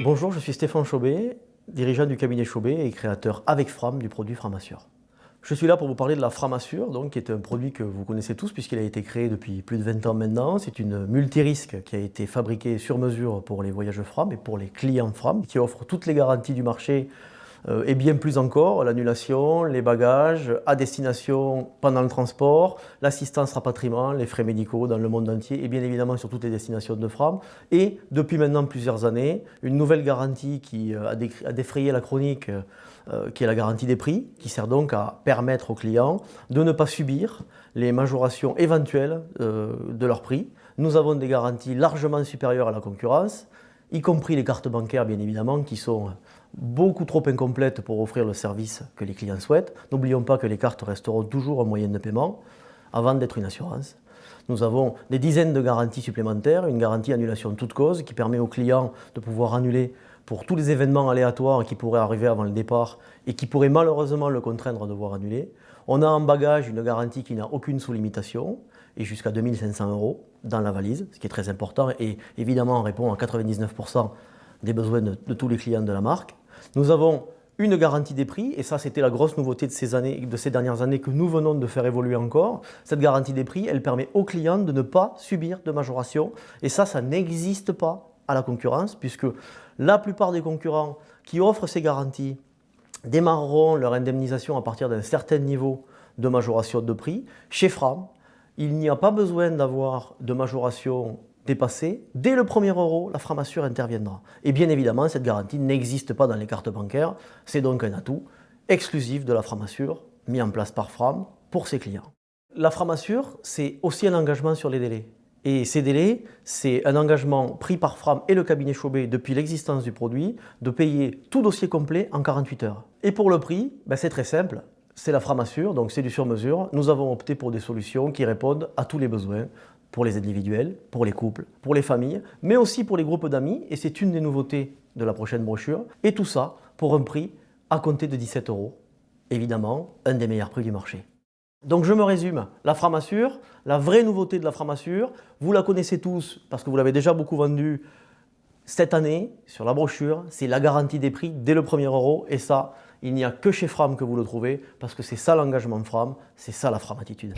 Bonjour, je suis Stéphane Chaubet, dirigeant du cabinet Chaubet et créateur avec Fram du produit Framassure. Je suis là pour vous parler de la Framassure, donc, qui est un produit que vous connaissez tous puisqu'il a été créé depuis plus de 20 ans maintenant. C'est une multirisque qui a été fabriquée sur mesure pour les voyages Fram et pour les clients Fram, qui offre toutes les garanties du marché et bien plus encore, l'annulation, les bagages, à destination pendant le transport, l'assistance rapatriement, les frais médicaux dans le monde entier et bien évidemment sur toutes les destinations de Fram. Et depuis maintenant plusieurs années, une nouvelle garantie qui a défrayé la chronique, qui est la garantie des prix, qui sert donc à permettre aux clients de ne pas subir les majorations éventuelles de leur prix. Nous avons des garanties largement supérieures à la concurrence, y compris les cartes bancaires bien évidemment, qui sont beaucoup trop incomplètes pour offrir le service que les clients souhaitent. N'oublions pas que les cartes resteront toujours un moyen de paiement avant d'être une assurance. Nous avons des dizaines de garanties supplémentaires, une garantie annulation de toute cause qui permet aux clients de pouvoir annuler pour tous les événements aléatoires qui pourraient arriver avant le départ et qui pourraient malheureusement le contraindre à devoir annuler. On a en bagage une garantie qui n'a aucune sous-limitation et jusqu'à 2 500 € dans la valise, ce qui est très important et évidemment répond à 99% des besoins de tous les clients de la marque. Nous avons une garantie des prix, et ça c'était la grosse nouveauté de ces dernières années que nous venons de faire évoluer encore. Cette garantie des prix, elle permet aux clients de ne pas subir de majoration, et ça n'existe pas à la concurrence, puisque la plupart des concurrents qui offrent ces garanties démarreront leur indemnisation à partir d'un certain niveau de majoration de prix. Chez Fram, il n'y a pas besoin d'avoir de majoration dépassée. Dès le premier euro, la Framassure interviendra. Et bien évidemment, cette garantie n'existe pas dans les cartes bancaires. C'est donc un atout exclusif de la Framassure, mis en place par Fram pour ses clients. La Framassure, c'est aussi un engagement sur les délais. Et ces délais, c'est un engagement pris par Fram et le cabinet Chaubet depuis l'existence du produit, de payer tout dossier complet en 48 heures. Et pour le prix, c'est très simple. C'est la Framassure, donc c'est du sur-mesure. Nous avons opté pour des solutions qui répondent à tous les besoins, pour les individuels, pour les couples, pour les familles, mais aussi pour les groupes d'amis, et c'est une des nouveautés de la prochaine brochure. Et tout ça pour un prix à compter de 17 €. Évidemment, un des meilleurs prix du marché. Donc je me résume, la Framassure, la vraie nouveauté de la Framassure, vous la connaissez tous parce que vous l'avez déjà beaucoup vendue cette année sur la brochure, c'est la garantie des prix dès le premier euro, et ça, il n'y a que chez Fram que vous le trouvez parce que c'est ça l'engagement Fram, c'est ça la Fram attitude.